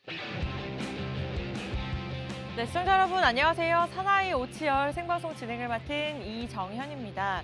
네, 시청자 여러분 안녕하세요. 사나이 오치열 생방송 진행을 맡은 이정현입니다.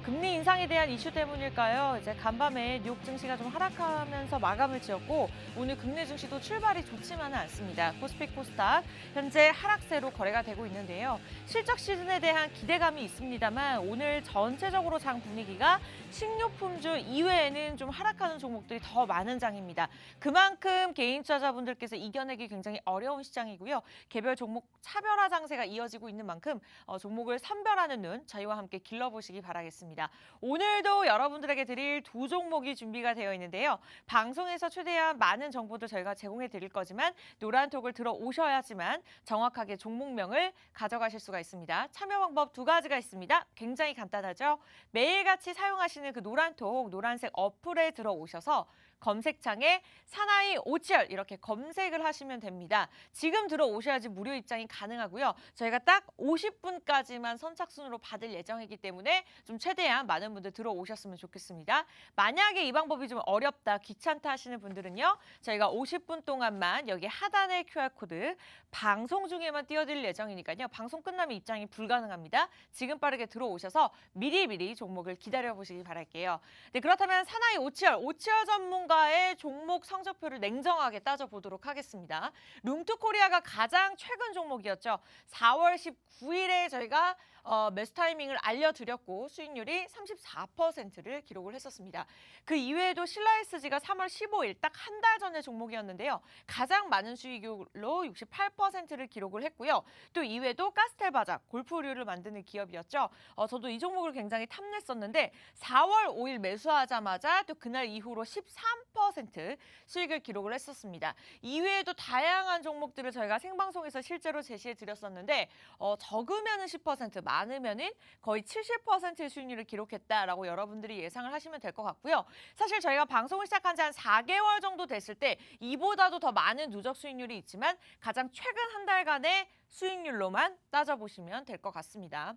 금리 인상에 대한 이슈 때문일까요? 이제 간밤에 뉴욕 증시가 좀 하락하면서 마감을 지었고 오늘 국내 증시도 출발이 좋지만은 않습니다. 코스피 코스닥 현재 하락세로 거래가 되고 있는데요. 실적 시즌에 대한 기대감이 있습니다만 오늘 전체적으로 장 분위기가 식료품주 이외에는 좀 하락하는 종목들이 더 많은 장입니다. 그만큼 개인 투자자분들께서 이겨내기 굉장히 어려운 시장이고요. 개별 종목 차별화 장세가 이어지고 있는 만큼 종목을 선별하는 눈 저희와 함께 길러보시기 바라겠습니다. 오늘도 여러분들에게 드릴 두 종목이 준비가 되어 있는데요. 방송에서 최대한 많은 정보도 저희가 제공해 드릴 거지만 노란톡을 들어오셔야지만 정확하게 종목명을 가져가실 수가 있습니다. 참여 방법 두 가지가 있습니다. 굉장히 간단하죠. 매일같이 사용하시는 그 노란톡, 노란색 어플에 들어오셔서 검색창에 사나이 오치열 이렇게 검색을 하시면 됩니다. 지금 들어오셔야지 무료 입장이 가능하고요. 저희가 딱 50분까지만 선착순으로 받을 예정이기 때문에 좀 최대한 많은 분들 들어오셨으면 좋겠습니다. 만약에 이 방법이 좀 어렵다, 귀찮다 하시는 분들은요. 저희가 50분 동안만 여기 하단의 QR코드 방송 중에만 띄워드릴 예정이니까요. 방송 끝나면 입장이 불가능합니다. 지금 빠르게 들어오셔서 미리미리 종목을 기다려보시기 바랄게요. 네, 그렇다면 사나이 오치열 전문가의 종목 성적표를 냉정하게 따져보도록 하겠습니다. 룸투코리아가 가장 최근 종목이었죠. 4월 19일에 저희가 매수 타이밍을 알려드렸고 수익률이 34%를 기록을 했었습니다. 그 이외에도 신라SG가 3월 15일 딱 한 달 전의 종목이었는데요. 가장 많은 수익률로 68%를 기록을 했고요. 또 이외에도 카스텔바자, 골프류를 만드는 기업이었죠. 저도 이 종목을 굉장히 탐냈었는데 4월 5일 매수하자마자 또 그날 이후로 13% 수익을 기록을 했었습니다. 이외에도 다양한 종목들을 저희가 생방송에서 실제로 제시해 드렸었는데 적으면은 10%, 많으면은 거의 70%의 수익률을 기록했다라고 여러분들이 예상을 하시면 될 것 같고요. 사실 저희가 방송을 시작한 지 한 4개월 정도 됐을 때 이보다도 더 많은 누적 수익률이 있지만 가장 최근 한 달간의 수익률로만 따져보시면 될 것 같습니다.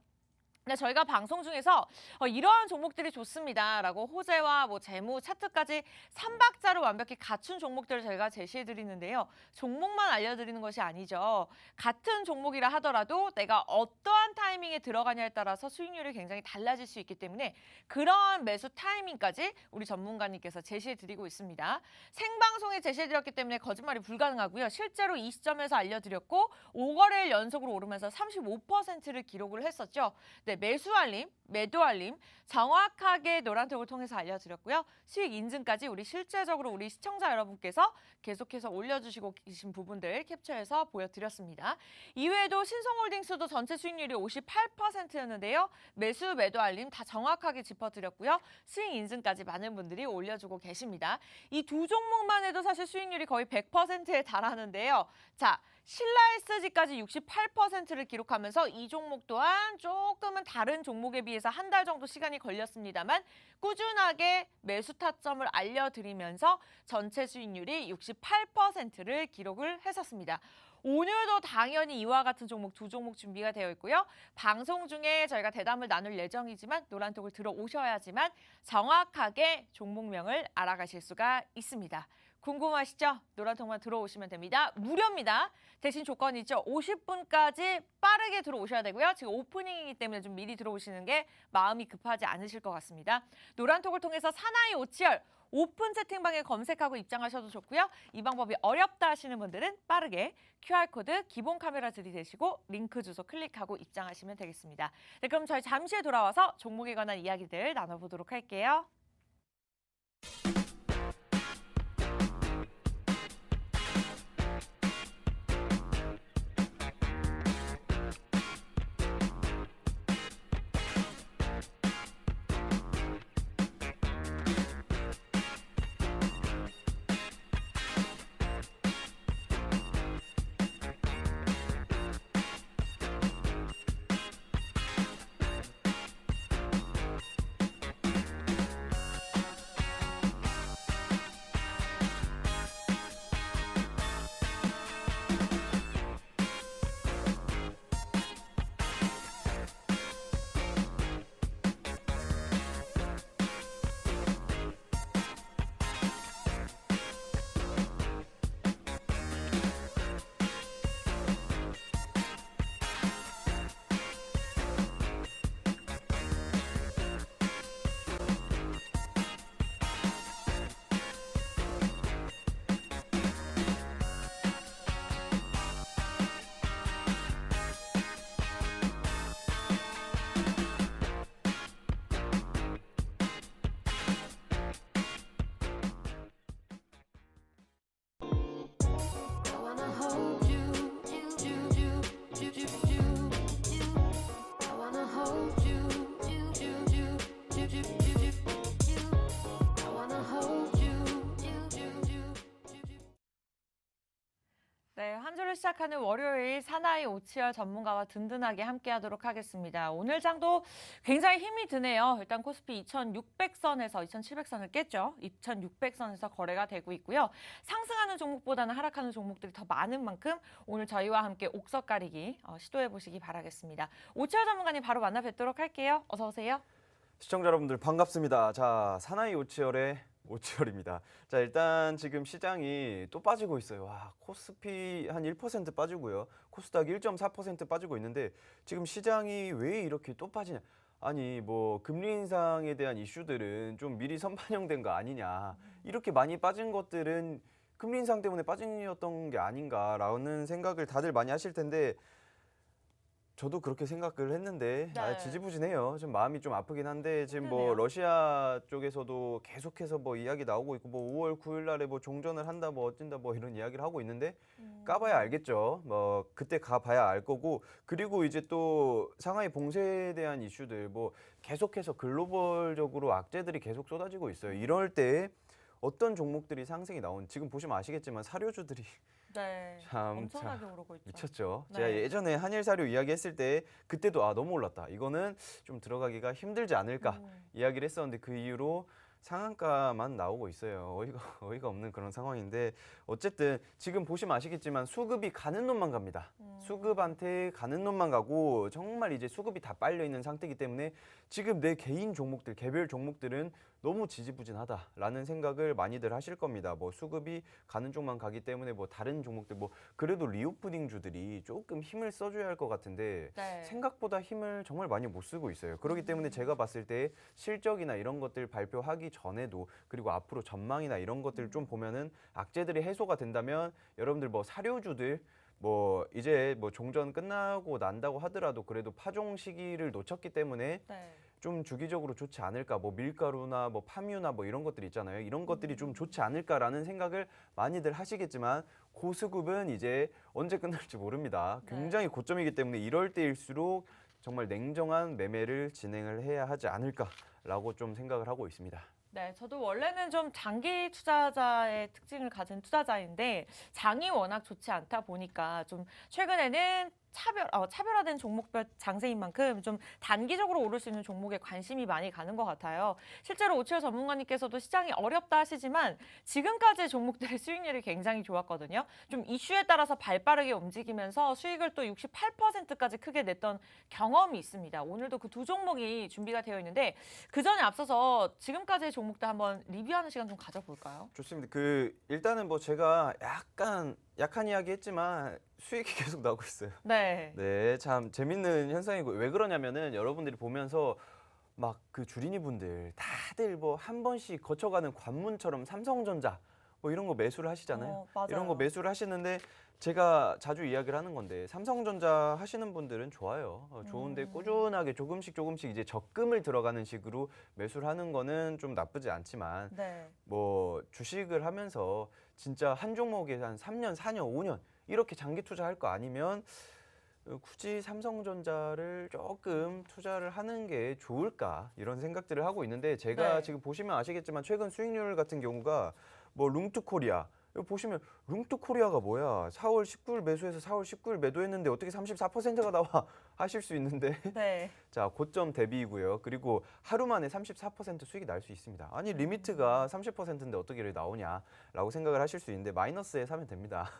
네, 저희가 방송 중에서 이러한 종목들이 좋습니다라고 호재와 재무, 차트까지 3박자로 완벽히 갖춘 종목들을 저희가 제시해드리는데요. 종목만 알려드리는 것이 아니죠. 같은 종목이라 하더라도 내가 어떠한 타이밍에 들어가냐에 따라서 수익률이 굉장히 달라질 수 있기 때문에 그러한 매수 타이밍까지 우리 전문가님께서 제시해드리고 있습니다. 생방송에 제시해드렸기 때문에 거짓말이 불가능하고요. 실제로 이 시점에서 알려드렸고 5거래일 연속으로 오르면서 35%를 기록을 했었죠. 네, 매수 알림, 매도 알림 정확하게 노란톡을 통해서 알려드렸고요. 수익 인증까지 우리 실제적으로 우리 시청자 여러분께서 계속해서 올려주시고 계신 부분들 캡처해서 보여드렸습니다. 이외에도 신성홀딩스도 전체 수익률이 58%였는데요. 매수, 매도 알림 다 정확하게 짚어드렸고요. 수익 인증까지 많은 분들이 올려주고 계십니다. 이 두 종목만 해도 사실 수익률이 거의 100%에 달하는데요. 자, 신라SG까지 68%를 기록하면서 이 종목 또한 조금은 다른 종목에 비해서 한 달 정도 시간이 걸렸습니다만 꾸준하게 매수 타점을 알려드리면서 전체 수익률이 68%를 기록을 했었습니다. 오늘도 당연히 이와 같은 종목 두 종목 준비가 되어 있고요. 방송 중에 저희가 대담을 나눌 예정이지만 노란톡을 들어오셔야지만 정확하게 종목명을 알아가실 수가 있습니다. 궁금하시죠? 노란통만 들어오시면 됩니다. 무료입니다. 대신 조건이 있죠. 50분까지 빠르게 들어오셔야 되고요. 지금 오프닝이기 때문에 좀 미리 들어오시는 게 마음이 급하지 않으실 것 같습니다. 노란톡을 통해서 사나이 오치열 오픈 채팅방에 검색하고 입장하셔도 좋고요. 이 방법이 어렵다 하시는 분들은 빠르게 QR코드 기본 카메라 들이대시고 링크 주소 클릭하고 입장하시면 되겠습니다. 네, 그럼 저희 잠시 후에 돌아와서 종목에 관한 이야기들 나눠보도록 할게요. 네, 한 주를 시작하는 월요일 사나이 오치열 전문가와 든든하게 함께하도록 하겠습니다. 오늘 장도 굉장히 힘이 드네요. 일단 코스피 2,600선에서 2,700선을 깼죠. 2,600선에서 거래가 되고 있고요. 상승하는 종목보다는 하락하는 종목들이 더 많은 만큼 오늘 저희와 함께 옥석 가리기 시도해 보시기 바라겠습니다. 오치열 전문가님 바로 만나 뵙도록 할게요. 어서 오세요. 시청자 여러분들 반갑습니다. 자, 사나이 오치열의 오치열입니다. 자, 일단 지금 시장이 또 빠지고 있어요. 와, 코스피 한 1% 빠지고요. 코스닥 1.4% 빠지고 있는데 지금 시장이 왜 이렇게 또 빠지냐? 아니, 뭐 금리 인상에 대한 이슈들은 좀 미리 선반영된 거 아니냐? 이렇게 많이 빠진 것들은 금리 인상 때문에 빠진이었던 게 아닌가라는 생각을 다들 많이 하실 텐데 저도 그렇게 생각을 했는데 네. 지지부진해요. 좀 마음이 좀 아프긴 한데 지금 뭐 힘드네요. 러시아 쪽에서도 계속해서 뭐 이야기 나오고 있고 뭐 5월 9일 날에 뭐 종전을 한다 뭐 어쩐다 뭐 이런 이야기를 하고 있는데 까봐야 알겠죠. 뭐 그때 가봐야 알 거고 그리고 이제 또 상하이 봉쇄에 대한 이슈들 뭐 계속해서 글로벌적으로 악재들이 계속 쏟아지고 있어요. 이럴 때 어떤 종목들이 상승이 나온 지금 보시면 아시겠지만 사료주들이 네, 참 엄청나게 오르고 있죠. 미쳤죠. 네. 제가 예전에 한일 사료 이야기했을 때 그때도 너무 올랐다. 이거는 좀 들어가기가 힘들지 않을까 이야기를 했었는데 그 이후로 상한가만 나오고 있어요. 어이가 없는 그런 상황인데 어쨌든 지금 보시면 아시겠지만 수급이 가는 놈만 갑니다. 수급한테 가는 놈만 가고 정말 이제 수급이 다 빨려 있는 상태이기 때문에 지금 내 개인 종목들, 개별 종목들은 너무 지지부진하다라는 생각을 많이들 하실 겁니다. 뭐 수급이 가는 쪽만 가기 때문에 뭐 다른 종목들 뭐 그래도 리오프닝주들이 조금 힘을 써줘야 할 것 같은데 네. 생각보다 힘을 정말 많이 못 쓰고 있어요. 그렇기 때문에 제가 봤을 때 실적이나 이런 것들 발표하기 전에도 그리고 앞으로 전망이나 이런 것들을 좀 보면은 악재들이 해소가 된다면 여러분들 뭐 사료주들 뭐 이제 뭐 종전 끝나고 난다고 하더라도 그래도 파종 시기를 놓쳤기 때문에 네. 좀 주기적으로 좋지 않을까 뭐 밀가루나 뭐 파뮤나 뭐 이런 것들 있잖아요. 이런 것들이 좀 좋지 않을까라는 생각을 많이들 하시겠지만 고수급은 이제 언제 끝날지 모릅니다. 네. 굉장히 고점이기 때문에 이럴 때일수록 정말 냉정한 매매를 진행을 해야 하지 않을까라고 좀 생각을 하고 있습니다. 네, 저도 원래는 좀 장기 투자자의 특징을 가진 투자자인데 장이 워낙 좋지 않다 보니까 좀 최근에는 차별화된 종목별 장세인 만큼 좀 단기적으로 오를 수 있는 종목에 관심이 많이 가는 것 같아요. 실제로 오치열 전문가님께서도 시장이 어렵다 하시지만 지금까지의 종목들의 수익률이 굉장히 좋았거든요. 좀 이슈에 따라서 발빠르게 움직이면서 수익을 또 68%까지 크게 냈던 경험이 있습니다. 오늘도 그 두 종목이 준비가 되어 있는데 그 전에 앞서서 지금까지의 종목들 한번 리뷰하는 시간 좀 가져볼까요? 좋습니다. 일단은 뭐 제가 약한 이야기 했지만 수익이 계속 나오고 있어요. 네. 네, 참 재밌는 현상이고 왜 그러냐면은 여러분들이 보면서 막 그 주린이 분들 다들 뭐 한 번씩 거쳐가는 관문처럼 삼성전자 뭐 이런 거 매수를 하시잖아요. 맞아요. 이런 거 매수를 하시는데 제가 자주 이야기를 하는 건데 삼성전자 하시는 분들은 좋아요. 좋은데 꾸준하게 조금씩 이제 적금을 들어가는 식으로 매수를 하는 거는 좀 나쁘지 않지만 네. 뭐 주식을 하면서 진짜 한 종목에 한 3년, 4년, 5년 이렇게 장기 투자할 거 아니면 굳이 삼성전자를 조금 투자를 하는 게 좋을까 이런 생각들을 하고 있는데 제가 네. 지금 보시면 아시겠지만 최근 수익률 같은 경우가 뭐 룽투코리아 여기 보시면 룽투코리아가 뭐야 4월 19일 매수해서 4월 19일 매도했는데 어떻게 34%가 나와 하실 수 있는데 네. 자 고점 대비이고요. 그리고 하루 만에 34% 수익이 날 수 있습니다. 아니 리미트가 30%인데 어떻게 이렇게 나오냐라고 생각을 하실 수 있는데 마이너스에 사면 됩니다.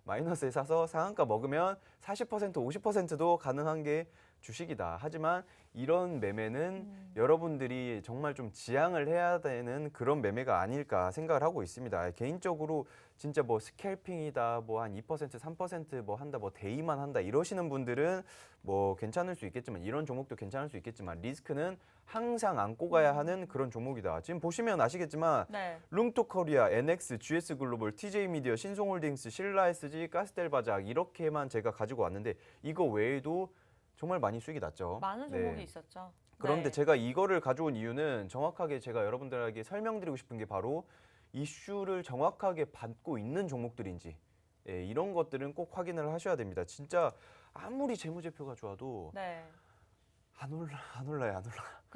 마이너스에 사서 상한가 먹으면 40% 50%도 가능한 게 주식이다. 하지만 이런 매매는 여러분들이 정말 좀 지양을 해야 되는 그런 매매가 아닐까 생각을 하고 있습니다. 개인적으로 진짜 뭐 스캘핑이다, 뭐 한 2%, 3%뭐 한다, 뭐 대이만 한다 이러시는 분들은 뭐 괜찮을 수 있겠지만 이런 종목도 괜찮을 수 있겠지만 리스크는 항상 안고 가야 하는 그런 종목이다. 지금 보시면 아시겠지만 네. 룽토코리아, NX, GS글로벌, TJ미디어, 신송홀딩스, 신라SG, 가스텔바작 이렇게만 제가 가지고 왔는데 이거 외에도 정말 많이 수익이 났죠. 많은 종목이 있었죠. 그런데 네. 제가 이거를 가져온 이유는 정확하게 제가 여러분들에게 설명드리고 싶은 게 바로 이슈를 정확하게 받고 있는 종목들인지 이런 것들은 꼭 확인을 하셔야 됩니다. 진짜 아무리 재무제표가 좋아도 네. 안 올라요.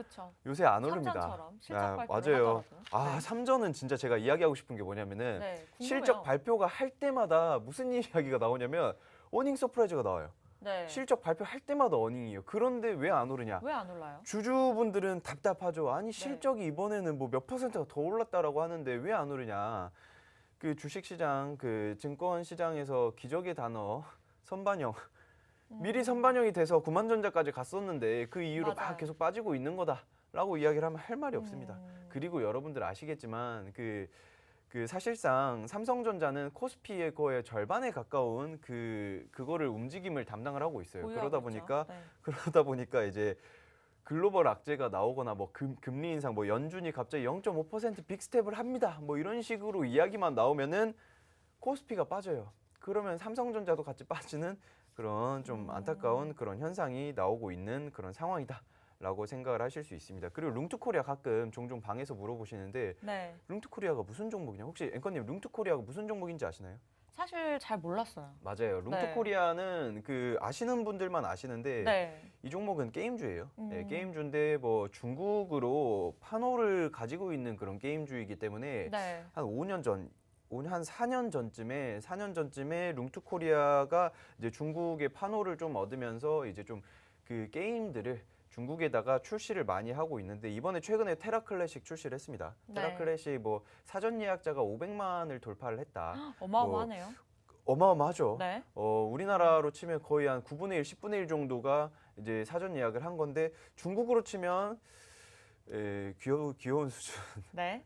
그렇죠. 요새 안 오릅니다. 삼전처럼 실적 아, 발표를 맞아요. 하더라고요. 아, 네. 삼전은 진짜 제가 이야기하고 싶은 게 뭐냐면은 네, 궁금해요. 실적 발표가 할 때마다 무슨 이야기가 나오냐면 어닝 서프라이즈가 나와요. 네. 실적 발표할 때마다 어닝이에요. 그런데 왜 안 오르냐? 왜 안 올라요? 주주분들은 답답하죠. 아니 실적이 이번에는 뭐 몇 퍼센트가 더 올랐다라고 하는데 왜 안 오르냐? 그 주식시장, 그 증권시장에서 기적의 단어 선반영. 미리 선반영이 돼서 구만전자까지 갔었는데 그 이후로 맞아요. 막 계속 빠지고 있는 거다라고 이야기를 하면 할 말이 없습니다. 음. 그리고 여러분들 아시겠지만 그 사실상 삼성전자는 코스피의 거의 절반에 가까운 그거를 움직임을 담당을 하고 있어요. 보유하고 있죠. 네. 그러다 보니까 이제 글로벌 악재가 나오거나 뭐 금리 인상, 뭐 연준이 갑자기 0.5% 빅스텝을 합니다. 뭐 이런 식으로 이야기만 나오면은 코스피가 빠져요. 그러면 삼성전자도 같이 빠지는 그런 좀 안타까운 그런 현상이 나오고 있는 그런 상황이다라고 생각을 하실 수 있습니다. 그리고 룽투코리아 가끔 종종 방에서 물어보시는데 네. 룽투코리아가 무슨 종목이냐? 혹시 앵커님 룽투코리아가 무슨 종목인지 아시나요? 사실 잘 몰랐어요. 맞아요. 룽투코리아는 그 아시는 분들만 아시는데 네. 이 종목은 게임주예요. 네, 음. 게임주인데 뭐 중국으로 판호를 가지고 있는 그런 게임주이기 때문에 네. 한 5년 전, 한 4년 전쯤에 룽투코리아가 이제 중국의 판호를 좀 얻으면서 이제 좀 그 게임들을 중국에다가 출시를 많이 하고 있는데 이번에 최근에 테라 클래식 출시를 했습니다. 테라 네. 클래식 뭐 사전 예약자가 500만을 돌파를 했다. 어마어마하네요. 어마어마하죠. 네. 우리나라로 치면 거의 한 9분의 1, 10분의 1 정도가 이제 사전 예약을 한 건데 중국으로 치면 귀여운 수준. 네.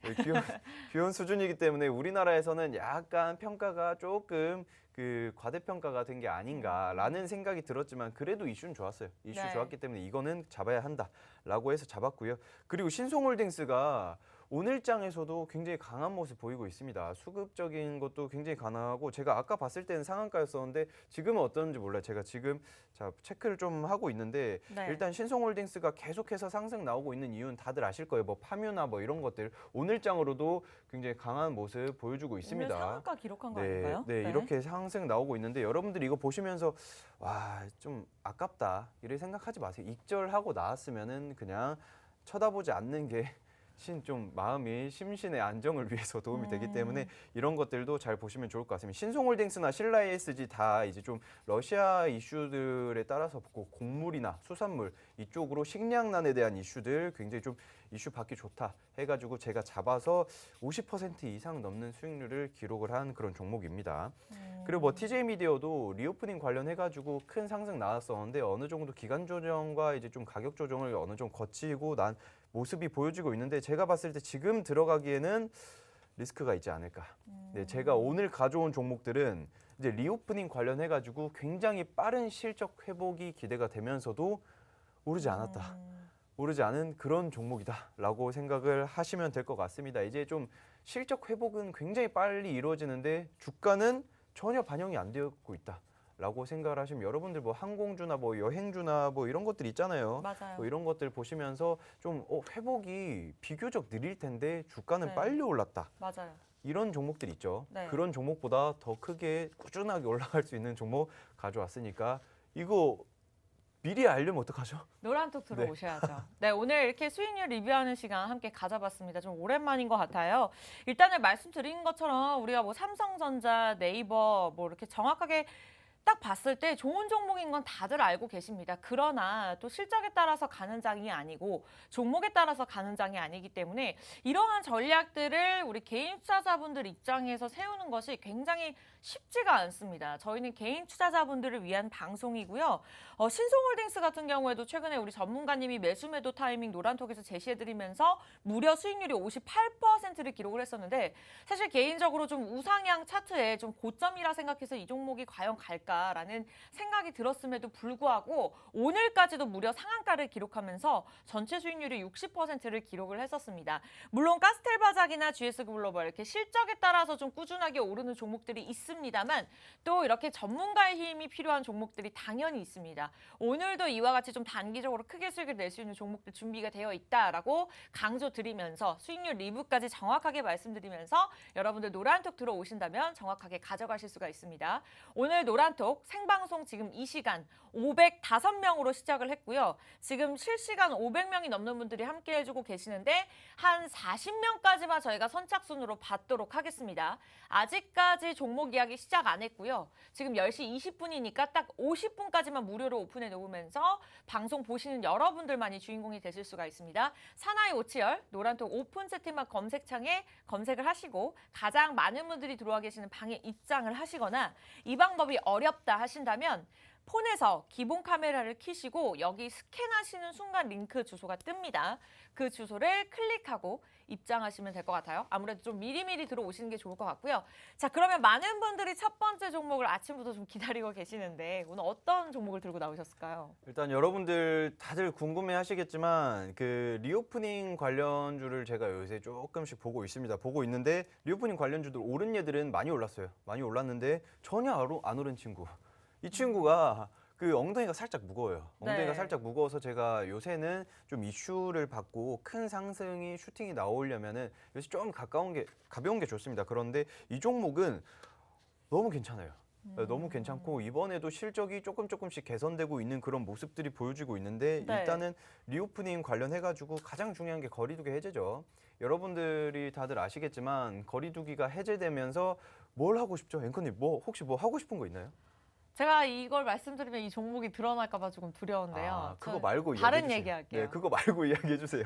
귀여운 수준이기 때문에 우리나라에서는 약간 평가가 조금 그 과대평가가 된 게 아닌가라는 생각이 들었지만 그래도 이슈는 좋았어요. 이슈 네. 좋았기 때문에 이거는 잡아야 한다라고 해서 잡았고요. 그리고 신송홀딩스가 오늘장에서도 굉장히 강한 모습 보이고 있습니다. 수급적인 것도 굉장히 가능하고 제가 아까 봤을 때는 상한가였었는데 지금은 어떤지 몰라요. 제가 지금 체크를 좀 하고 있는데 네. 일단 신송홀딩스가 계속해서 상승 나오고 있는 이유는 다들 아실 거예요. 뭐 파뮤나 뭐 이런 것들 오늘장으로도 굉장히 강한 모습 보여주고 있습니다. 오늘 상한가 기록한 거 아닌가요? 네, 이렇게 상승 나오고 있는데 여러분들이 이거 보시면서 와, 좀 아깝다 이렇게 생각하지 마세요. 익절하고 나왔으면은 그냥 쳐다보지 않는 게 좀 마음이 심신의 안정을 위해서 도움이 되기 때문에 이런 것들도 잘 보시면 좋을 것 같습니다. 신송홀딩스나 신라 ESG 다 이제 좀 러시아 이슈들에 따라서 곡물이나 수산물 이쪽으로 식량난에 대한 이슈들 굉장히 좀 이슈 받기 좋다 해가지고 제가 잡아서 50% 이상 넘는 수익률을 기록을 한 그런 종목입니다. 그리고 뭐 TJ 미디어도 리오프닝 관련해가지고 큰 상승 나왔었는데 어느 정도 기간 조정과 이제 좀 가격 조정을 어느 정도 거치고 난 모습이 보여지고 있는데 제가 봤을 때 지금 들어가기에는 리스크가 있지 않을까. 네, 제가 오늘 가져온 종목들은 이제 리오프닝 관련해가지고 굉장히 빠른 실적 회복이 기대가 되면서도 오르지 않았다. 오르지 않은 그런 종목이다라고 생각을 하시면 될 것 같습니다. 이제 좀 실적 회복은 굉장히 빨리 이루어지는데 주가는 전혀 반영이 안 되고 있다라고 생각을 하시면 여러분들 뭐 항공주나 뭐 여행주나 뭐 이런 것들 있잖아요. 맞아요. 뭐 이런 것들 보시면서 좀 회복이 비교적 느릴 텐데 주가는 네. 빨리 올랐다. 맞아요. 이런 종목들 있죠. 네. 그런 종목보다 더 크게 꾸준하게 올라갈 수 있는 종목 가져왔으니까 이거 미리 알려면 어떡하죠? 노란톡 들어오셔야죠. 네, 오늘 이렇게 수익률 리뷰하는 시간 함께 가져봤습니다. 좀 오랜만인 것 같아요. 일단은 말씀드린 것처럼 우리가 뭐 삼성전자, 네이버 뭐 이렇게 정확하게 딱 봤을 때 좋은 종목인 건 다들 알고 계십니다. 그러나 또 실적에 따라서 가는 장이 아니고 종목에 따라서 가는 장이 아니기 때문에 이러한 전략들을 우리 개인 투자자분들 입장에서 세우는 것이 굉장히 쉽지가 않습니다. 저희는 개인 투자자분들을 위한 방송이고요. 신송홀딩스 같은 경우에도 최근에 우리 전문가님이 매수 매도 타이밍 노란톡에서 제시해드리면서 무려 수익률이 58%를 기록을 했었는데 사실 개인적으로 좀 우상향 차트에 좀 고점이라 생각해서 이 종목이 과연 갈까라는 생각이 들었음에도 불구하고 오늘까지도 무려 상한가를 기록하면서 전체 수익률이 60%를 기록을 했었습니다. 물론 가스텔바작이나 GS글로벌 이렇게 실적에 따라서 좀 꾸준하게 오르는 종목들이 있습니다만 또 이렇게 전문가의 힘이 필요한 종목들이 당연히 있습니다. 오늘도 이와 같이 좀 단기적으로 크게 수익을 낼 수 있는 종목들 준비가 되어 있다라고 강조드리면서 수익률 리뷰까지 정확하게 말씀드리면서 여러분들 노란톡 들어오신다면 정확하게 가져가실 수가 있습니다. 오늘 노란톡 계속 생방송 지금 이 시간 505명으로 시작을 했고요. 지금 실시간 500명이 넘는 분들이 함께 해주고 계시는데 한 40명까지만 저희가 선착순으로 받도록 하겠습니다. 아직까지 종목 이야기 시작 안 했고요. 지금 10시 20분이니까 딱 50분까지만 무료로 오픈해 놓으면서 방송 보시는 여러분들만이 주인공이 되실 수가 있습니다. 사나이 오치열 노란톡 오픈 채팅방 검색창에 검색을 하시고 가장 많은 분들이 들어와 계시는 방에 입장을 하시거나 이 방법이 어렵다 하신다면 폰에서 기본 카메라를 켜시고 여기 스캔하시는 순간 링크 주소가 뜹니다. 그 주소를 클릭하고 입장하시면 될 것 같아요. 아무래도 좀 미리미리 들어오시는 게 좋을 것 같고요. 자, 그러면 많은 분들이 첫 번째 종목을 아침부터 좀 기다리고 계시는데 오늘 어떤 종목을 들고 나오셨을까요? 일단 여러분들 다들 궁금해 하시겠지만 그 리오프닝 관련주를 제가 요새 조금씩 보고 있습니다. 보고 있는데 리오프닝 관련주들 오른 얘들은 많이 올랐어요. 많이 올랐는데 전혀 안 오른 친구. 이 친구가 그 엉덩이가 살짝 무거워요. 엉덩이가 네. 살짝 무거워서 제가 요새는 좀 이슈를 받고 큰 상승이 슈팅이 나오려면은 요새 좀 가벼운 게 좋습니다. 그런데 이 종목은 너무 괜찮아요. 너무 괜찮고 이번에도 실적이 조금씩 개선되고 있는 그런 모습들이 보여지고 있는데 네. 일단은 리오프닝 관련해가지고 가장 중요한 게 거리두기 해제죠. 여러분들이 다들 아시겠지만 거리두기가 해제되면서 뭘 하고 싶죠? 앵커님 혹시 뭐 하고 싶은 거 있나요? 제가 이걸 말씀드리면 이 종목이 드러날까 봐 조금 두려운데요. 아, 그거 저 말고 다른 이야기해 주세요. 얘기할게요. 네, 그거 말고 이야기해 주세요.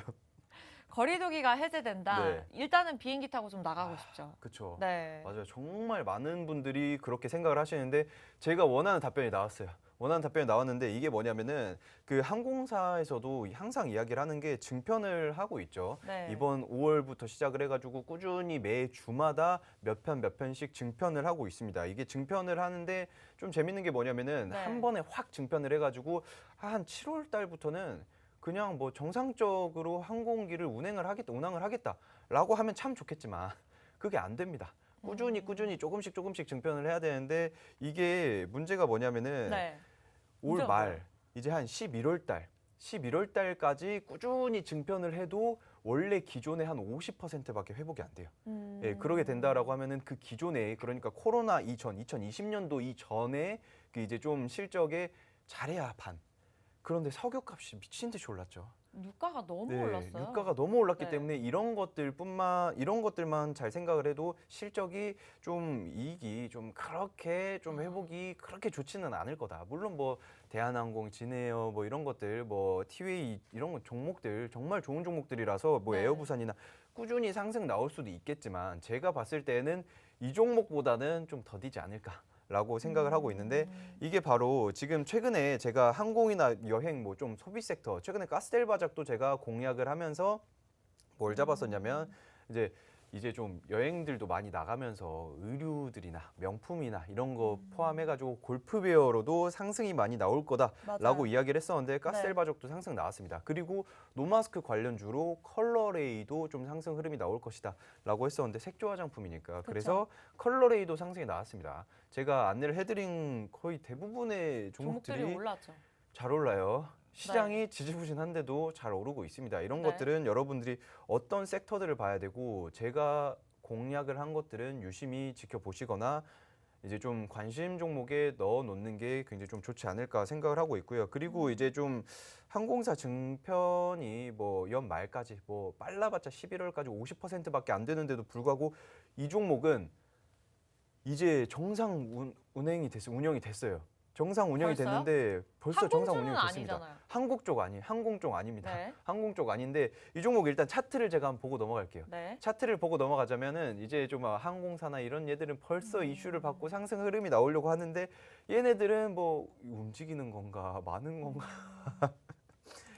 거리두기가 해제된다. 네. 일단은 비행기 타고 좀 나가고 싶죠. 그렇죠. 네. 맞아요. 정말 많은 분들이 그렇게 생각을 하시는데 제가 원하는 답변이 나왔어요. 원하는 답변이 나왔는데 이게 뭐냐면은 그 항공사에서도 항상 이야기를 하는 게 증편을 하고 있죠. 네. 이번 5월부터 시작을 해가지고 꾸준히 매 주마다 몇 편씩 증편을 하고 있습니다. 이게 증편을 하는데 좀 재밌는 게 뭐냐면은 네. 한 번에 확 증편을 해가지고 한 7월 달부터는 그냥 뭐 정상적으로 항공기를 운항을 하겠다라고 하면 참 좋겠지만 그게 안 됩니다. 꾸준히 조금씩 증편을 해야 되는데 이게 문제가 뭐냐면은 네. 올 문제가 말 뭐예요? 이제 한 11월 달까지 꾸준히 증편을 해도 원래 기존의 한 50%밖에 회복이 안 돼요. 예, 그러게 된다라고 하면은 그 기존에 그러니까 코로나 이전 2020년도 이전에 그 이제 좀 실적에 잘해야 반. 그런데 석유값이 미친 듯이 올랐죠. 유가가 너무 네, 올랐어요. 유가가 너무 올랐기 네. 때문에 이런 것들만 잘 생각을 해도 실적이 좀 이익이 좀 그렇게 좀 회복이 그렇게 좋지는 않을 거다. 물론 뭐 대한항공, 진에어 뭐 이런 것들 뭐 티웨이 이런 거 종목들 정말 좋은 종목들이라서 뭐 네. 에어부산이나 꾸준히 상승 나올 수도 있겠지만 제가 봤을 때는 이 종목보다는 좀 더디지 않을까. 라고 생각을 하고 있는데 이게 바로 지금 최근에 제가 항공이나 여행 뭐 좀 소비 섹터 최근에 가스텔 바작도 제가 공략을 하면서 뭘 잡았었냐면 이제 좀 여행들도 많이 나가면서 의류들이나 명품이나 이런 거 포함해가지고 골프웨어로도 상승이 많이 나올 거다라고 맞아요. 이야기를 했었는데 네. 가스텔바족도 상승 나왔습니다. 그리고 노마스크 관련주로 컬러레이도 좀 상승 흐름이 나올 것이다라고 했었는데 색조 화장품이니까 그래서 컬러레이도 상승이 나왔습니다. 제가 안내를 해드린 거의 대부분의 종목들이 종목들이 올랐죠. 잘 올라요. 시장이 지지부진한데도 잘 오르고 있습니다. 이런 것들은 여러분들이 어떤 섹터들을 봐야 되고 제가 공략을 한 것들은 유심히 지켜보시거나 이제 좀 관심 종목에 넣어 놓는 게 굉장히 좀 좋지 않을까 생각을 하고 있고요. 그리고 이제 좀 항공사 증편이 뭐 연말까지 뭐 빨라봤자 11월까지 50%밖에 안 되는데도 불구하고 이 종목은 이제 정상 운영이 됐어요. 정상 운영이 벌써요? 됐는데 벌써 정상 운영이 항공주는 됐습니다. 아니잖아요. 항공 쪽 아닙니다. 네. 항공 쪽 아닌데 이 종목 일단 차트를 제가 한번 보고 넘어갈게요. 네. 차트를 보고 넘어가자면은 이제 좀 항공사나 이런 얘들은 벌써 이슈를 받고 상승 흐름이 나오려고 하는데 얘네들은 뭐 움직이는 건가 많은 건가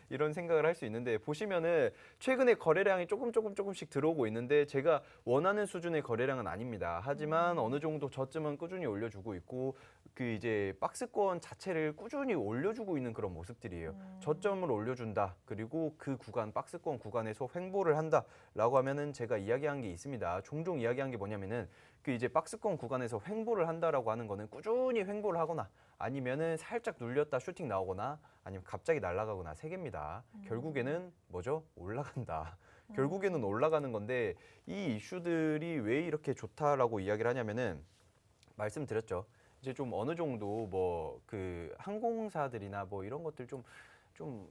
이런 생각을 할 수 있는데 보시면은 최근에 거래량이 조금씩 들어오고 있는데 제가 원하는 수준의 거래량은 아닙니다. 하지만 어느 정도 저점은 꾸준히 올려주고 있고 그 이제 박스권 자체를 꾸준히 올려주고 있는 그런 모습들이에요. 저점을 올려준다. 그리고 그 구간 박스권 구간에서 횡보를 한다라고 하면은 제가 이야기한 게 있습니다. 종종 이야기한 게 뭐냐면은 그 이제 박스권 구간에서 횡보를 한다라고 하는 거는 꾸준히 횡보를 하거나 아니면은 살짝 눌렸다 슈팅 나오거나 아니면 갑자기 날아가거나 세 개입니다. 결국에는 뭐죠? 올라간다. 결국에는 올라가는 건데 이 이슈들이 왜 이렇게 좋다라고 이야기를 하냐면은 말씀드렸죠. 이제 좀 어느 정도 뭐 그 항공사들이나 뭐 이런 것들 좀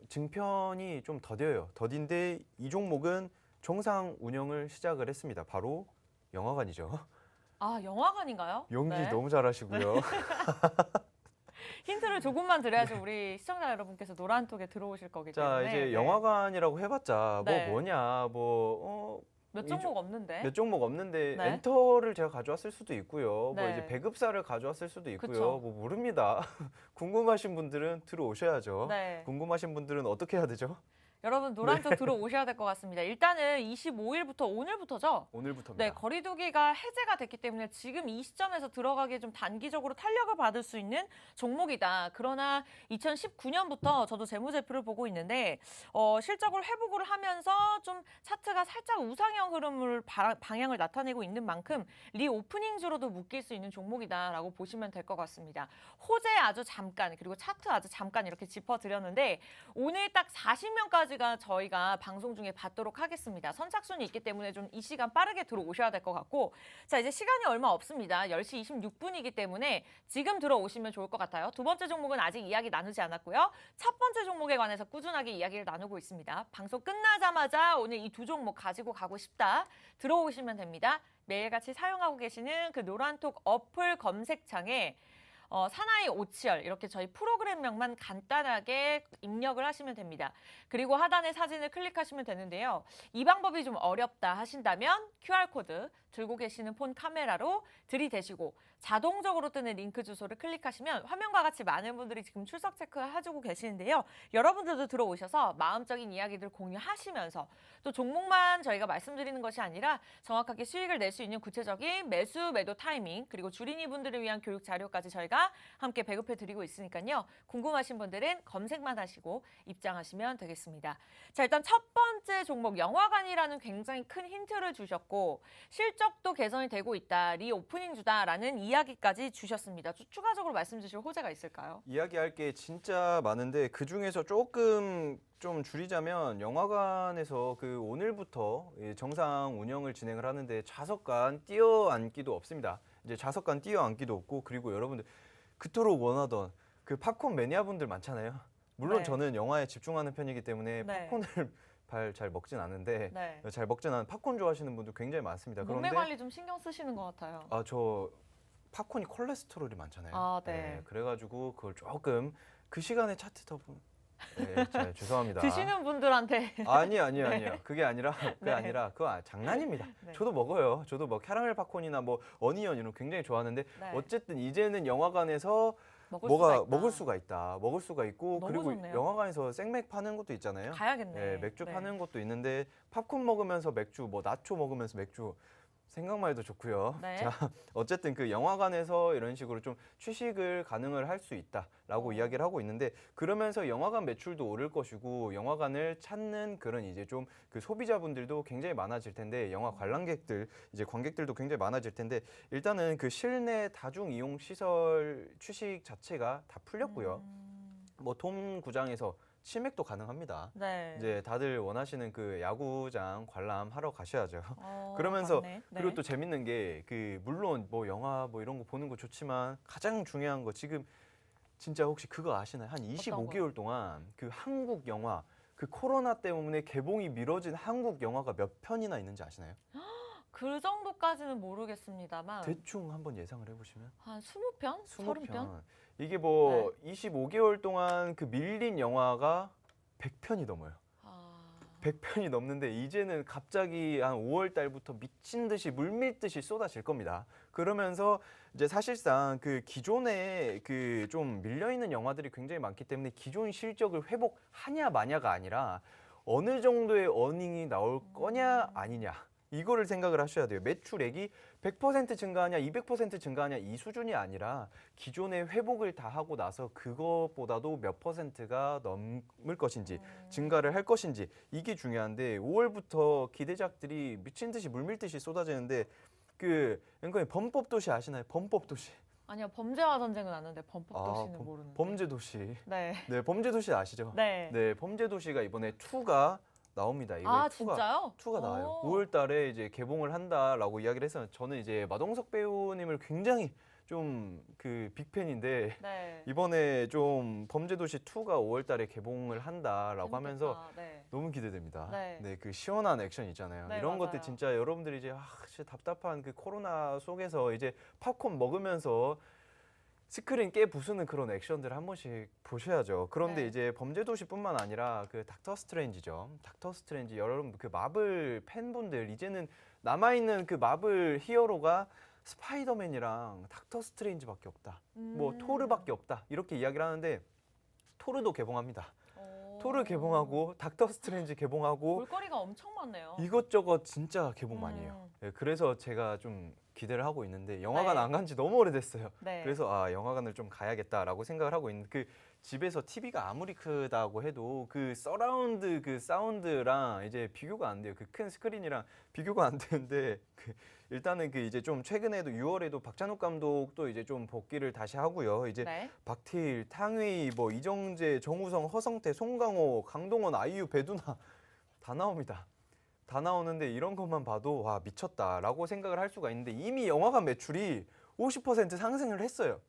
증편이 좀 더딘데 이 종목은 정상 운영을 시작을 했습니다. 바로 영화관이죠. 아, 영화관인가요? 연기 네. 너무 잘하시고요. 힌트를 조금만 드려야지 우리 시청자 여러분께서 노란톡에 들어오실 거기 자, 때문에. 이제 네. 영화관이라고 해봤자 네. 뭐냐 뭐 몇 종목 없는데. 몇 종목 없는데 네. 엔터를 제가 가져왔을 수도 있고요. 뭐 네. 이제 배급사를 가져왔을 수도 있고요. 그쵸. 뭐 모릅니다. 궁금하신 분들은 들어오셔야죠. 네. 궁금하신 분들은 어떻게 해야 되죠? 여러분 노란톡 들어오셔야 될 것 같습니다. 일단은 25일부터 오늘부터죠. 오늘부터입니다. 네, 거리두기가 해제가 됐기 때문에 지금 이 시점에서 들어가기에 좀 단기적으로 탄력을 받을 수 있는 종목이다. 그러나 2019년부터 저도 재무제표를 보고 있는데 실적을 회복을 하면서 좀 차트가 살짝 우상형 흐름을 방향을 나타내고 있는 만큼 리오프닝주로도 묶일 수 있는 종목이다라고 보시면 될 것 같습니다. 호재 아주 잠깐 그리고 차트 아주 잠깐 이렇게 짚어드렸는데 오늘 딱 40명까지가 저희가 방송 중에 받도록 하겠습니다. 선착순이 있기 때문에 좀 이 시간 빠르게 들어오셔야 될 것 같고 자 이제 시간이 얼마 없습니다. 10시 26분이기 때문에 지금 들어오시면 좋을 것 같아요. 두 번째 종목은 아직 이야기 나누지 않았고요. 첫 번째 종목에 관해서 꾸준하게 이야기를 나누고 있습니다. 방송 끝나자마자 오늘 이 두 종목 가지고 가고 싶다. 들어오시면 됩니다. 매일같이 사용하고 계시는 그 노란톡 어플 검색창에 사나이 오치열 이렇게 저희 프로그램명만 간단하게 입력을 하시면 됩니다. 그리고 하단에 사진을 클릭하시면 되는데요. 이 방법이 좀 어렵다 하신다면 QR코드 들고 계시는 폰 카메라로 들이대시고 자동적으로 뜨는 링크 주소를 클릭하시면 화면과 같이 많은 분들이 지금 출석 체크해주고 계시는데요. 여러분들도 들어오셔서 마음적인 이야기들 공유하시면서 또 종목만 저희가 말씀드리는 것이 아니라 정확하게 수익을 낼 수 있는 구체적인 매수, 매도 타이밍 그리고 주린이 분들을 위한 교육 자료까지 저희가 함께 배급해 드리고 있으니까요. 궁금하신 분들은 검색만 하시고 입장하시면 되겠습니다. 자, 일단 첫 번째 종목 영화관이라는 굉장히 큰 힌트를 주셨고 실적도 개선이 되고 있다. 리오프닝 주다라는 이야기까지 주셨습니다. 추가적으로 말씀 주실 호재가 있을까요? 이야기할 게 진짜 많은데 그 중에서 조금 좀 줄이자면 영화관에서 그 오늘부터 정상 운영을 진행을 하는데 좌석간 띄어앉기도 없습니다. 이제 좌석간 띄어앉기도 없고 그리고 여러분들 그토록 원하던 그 팝콘 매니아분들 많잖아요. 물론 네. 저는 영화에 집중하는 편이기 때문에 네. 팝콘을 잘 먹진 않는데 네. 잘 먹진 않은 팝콘 좋아하시는 분들 굉장히 많습니다. 몸매 그런데 관리 좀 신경 쓰시는 것 같아요. 저 팝콘이 콜레스테롤이 많잖아요. 아, 네. 그래가지고 그걸 조금 그 시간에 차트 더 보면 죄송합니다. 드시는 분들한테 아니요. 그게 아니라 네. 그거 장난입니다. 네. 저도 먹어요. 저도 뭐 캐러멜 팝콘이나 뭐 어니언 이런 거 굉장히 좋아하는데 네. 어쨌든 이제는 영화관에서 먹을 수가 있다. 먹을 수가 있고 너무 그리고 좋네요. 영화관에서 생맥 파는 것도 있잖아요. 가야겠네. 맥주 네. 파는 것도 있는데 팝콘 먹으면서 맥주, 뭐 나초 먹으면서 맥주 생각만 해도 좋고요. 네. 자, 어쨌든 그 영화관에서 이런 식으로 좀 취식을 가능을 할 수 있다라고 이야기를 하고 있는데 그러면서 영화관 매출도 오를 것이고 영화관을 찾는 그런 이제 좀 그 소비자분들도 굉장히 많아질 텐데 영화 관람객들 이제 관객들도 굉장히 많아질 텐데 일단은 그 실내 다중 이용 시설 취식 자체가 다 풀렸고요. 뭐 돔 구장에서 치맥도 가능합니다. 네. 이제 다들 원하시는 그 야구장 관람하러 가셔야죠. 그러면서 맞네. 네. 그리고 또 재밌는 게 그 물론 뭐 영화 뭐 이런 거 보는 거 좋지만 가장 중요한 거 지금 진짜 혹시 그거 아시나요? 한 25개월 동안 그 한국 영화 그 코로나 때문에 개봉이 미뤄진 한국 영화가 몇 편이나 있는지 아시나요? 그 정도까지는 모르겠습니다만 대충 한번 예상을 해보시면 한 20편? 30편? 이게 뭐 25개월 동안 그 밀린 영화가 100편이 넘어요. 100편이 넘는데 이제는 갑자기 한 5월 달부터 미친 듯이 물밀듯이 쏟아질 겁니다. 그러면서 이제 사실상 그 기존에 그 좀 밀려 있는 영화들이 굉장히 많기 때문에 기존 실적을 회복하냐 마냐가 아니라 어느 정도의 어닝이 나올 거냐 아니냐 이거를 생각을 하셔야 돼요. 매출액이 100% 증가하냐 200% 증가하냐 이 수준이 아니라 기존의 회복을 다 하고 나서 그것보다도 몇 %가 넘을 것인지 증가를 할 것인지 이게 중요한데 5월부터 기대작들이 미친 듯이 물밀듯이 쏟아지는데 그 앵커님 범법도시 아시나요? 범법도시. 아니요, 범죄와 전쟁은 아는데 범법도시는 모르는데. 범죄도시. 네. 네, 범죄도시 아시죠? 네. 네, 범죄도시가 이번에 2가 나옵니다. 이번에 진짜요? 2가 나와요. 5월 달에 이제 개봉을 한다라고 이야기를 해서 저는 이제 마동석 배우님을 굉장히 좀 그 빅팬인데 네. 이번에 좀 범죄도시 2가 5월 달에 개봉을 한다라고 하면서 재밌겠다. 네. 너무 기대됩니다. 네. 네, 그 시원한 액션 있잖아요. 네, 이런 것들 맞아요. 진짜 여러분들이 이제 진짜 답답한 그 코로나 속에서 이제 팝콘 먹으면서 스크린 깨 부수는 그런 액션들 한 번씩 보셔야죠. 그런데 네. 이제 범죄도시뿐만 아니라 그 닥터 스트레인지죠. 닥터 스트레인지 여러분 그 마블 팬분들 이제는 남아 있는 그 마블 히어로가 스파이더맨이랑 닥터 스트레인지밖에 없다. 뭐 토르밖에 없다. 이렇게 이야기를 하는데 토르도 개봉합니다. 토르 개봉하고 닥터 스트레인지 개봉하고 볼거리가 엄청 많네요. 이것저것 진짜 개봉 많이 해요. 음. 네, 그래서 제가 좀 기대를 하고 있는데 영화관 네. 안 간 지 너무 오래됐어요. 네. 그래서 영화관을 좀 가야겠다라고 생각을 하고 있는 그 집에서 TV가 아무리 크다고 해도 그 서라운드 그 사운드랑 이제 비교가 안 돼요. 그 큰 스크린이랑 비교가 안 되는데 일단은 그 이제 좀 최근에도 6월에도 박찬욱 감독도 이제 좀 복귀를 다시 하고요. 이제 네. 박태일, 탕웨이, 뭐 이정재, 정우성, 허성태, 송강호, 강동원, 아이유, 배두나 다 나옵니다. 다 나오는데 이런 것만 봐도 와 미쳤다라고 생각을 할 수가 있는데 이미 영화관 매출이 50% 상승을 했어요.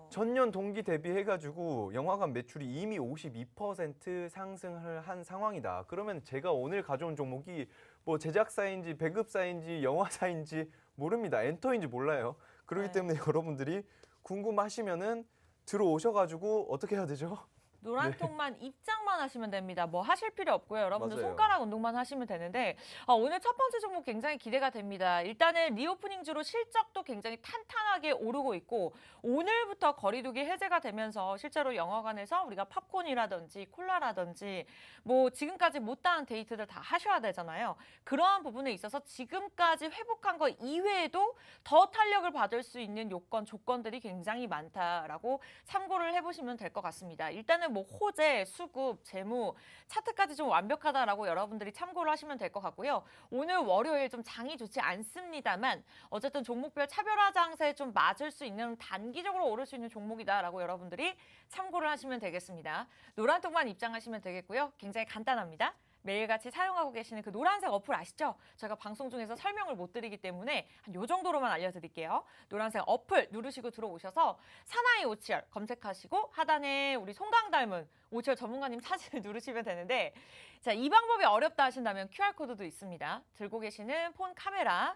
전년 동기 대비해가지고 영화관 매출이 이미 52% 상승을 한 상황이다. 그러면 제가 오늘 가져온 종목이 뭐 제작사인지 배급사인지 영화사인지 모릅니다. 엔터인지 몰라요. 그렇기 네. 때문에 여러분들이 궁금하시면은 들어오셔가지고 어떻게 해야 되죠? 노란 통만 입장만 하시면 됩니다. 뭐 하실 필요 없고요. 여러분들 맞아요. 손가락 운동만 하시면 되는데 오늘 첫 번째 종목 굉장히 기대가 됩니다. 일단은 리오프닝주로 실적도 굉장히 탄탄하게 오르고 있고 오늘부터 거리두기 해제가 되면서 실제로 영화관에서 우리가 팝콘이라든지 콜라라든지 뭐 지금까지 못다한 데이트들 다 하셔야 되잖아요. 그러한 부분에 있어서 지금까지 회복한 거 이외에도 더 탄력을 받을 수 있는 요건, 조건들이 굉장히 많다라고 참고를 해보시면 될 것 같습니다. 일단은 뭐 호재, 수급, 재무, 차트까지 좀 완벽하다라고 여러분들이 참고를 하시면 될 것 같고요. 오늘 월요일 좀 장이 좋지 않습니다만 어쨌든 종목별 차별화 장세에 좀 맞을 수 있는 단기적으로 오를 수 있는 종목이다라고 여러분들이 참고를 하시면 되겠습니다. 노란 통만 입장하시면 되겠고요. 굉장히 간단합니다. 매일같이 사용하고 계시는 그 노란색 어플 아시죠? 저희가 방송 중에서 설명을 못 드리기 때문에 한 요 정도로만 알려드릴게요. 노란색 어플 누르시고 들어오셔서 사나이 오치열 검색하시고 하단에 우리 송강 닮은 오치열 전문가님 사진을 누르시면 되는데 자, 이 방법이 어렵다 하신다면 QR코드도 있습니다. 들고 계시는 폰 카메라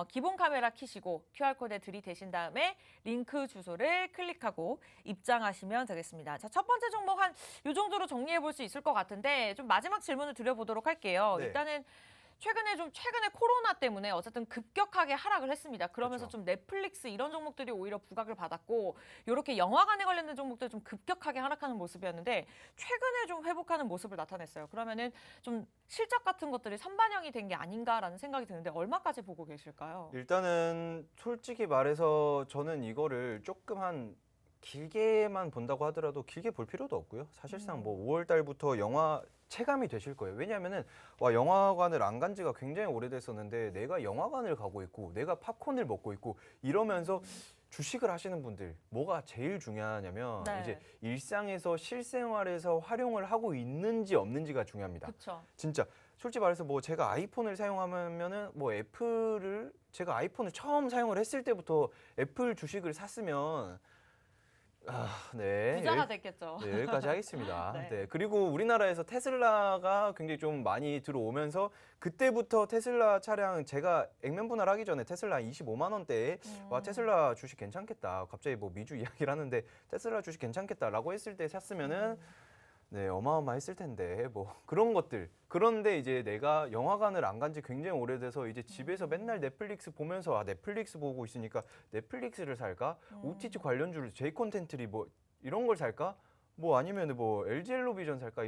기본 카메라 키시고 QR코드에 들이대신 다음에 링크 주소를 클릭하고 입장하시면 되겠습니다. 자, 첫 번째 종목 한 요 정도로 정리해 볼 수 있을 것 같은데 좀 마지막 질문을 드려보도록 할게요. 네. 일단은 최근에 코로나 때문에 어쨌든 급격하게 하락을 했습니다. 그러면서 그렇죠. 좀 넷플릭스 이런 종목들이 오히려 부각을 받았고 이렇게 영화관에 관련된 종목들 좀 급격하게 하락하는 모습이었는데 최근에 좀 회복하는 모습을 나타냈어요. 그러면은 좀 실적 같은 것들이 선반영이 된 게 아닌가라는 생각이 드는데 얼마까지 보고 계실까요? 일단은 솔직히 말해서 저는 이거를 조금 한 길게만 본다고 하더라도 길게 볼 필요도 없고요. 사실상 뭐 5월 달부터 영화 체감이 되실 거예요. 왜냐하면은 와 영화관을 안 간 지가 굉장히 오래됐었는데 내가 영화관을 가고 있고 내가 팝콘을 먹고 있고 이러면서 주식을 하시는 분들 뭐가 제일 중요하냐면 네. 이제 일상에서 실생활에서 활용을 하고 있는지 없는지가 중요합니다. 그렇죠. 진짜 솔직히 말해서 뭐 제가 아이폰을 사용하면은 뭐 제가 아이폰을 처음 사용을 했을 때부터 애플 주식을 샀으면 네. 부자가 됐겠죠. 네, 여기까지 하겠습니다. 네. 네. 그리고 우리나라에서 테슬라가 굉장히 좀 많이 들어오면서 그때부터 테슬라 차량 제가 액면 분할하기 전에 테슬라 25만 원대에 와 테슬라 주식 괜찮겠다. 갑자기 뭐 미주 이야기를 하는데 테슬라 주식 괜찮겠다라고 했을 때 샀으면은 네, 어마어마했을 텐데 뭐 그런 것들. 그런데 이제 내가 영화관을 안 간 지 굉장히 오래돼서 이제 집에서 맨날 넷플릭스 보면서 넷플릭스 보고 있으니까 넷플릭스를 살까? OTT 관련주를 J 콘텐츠리 뭐 이런 걸 살까? 뭐 아니면 뭐 LG 헬로비전 살까?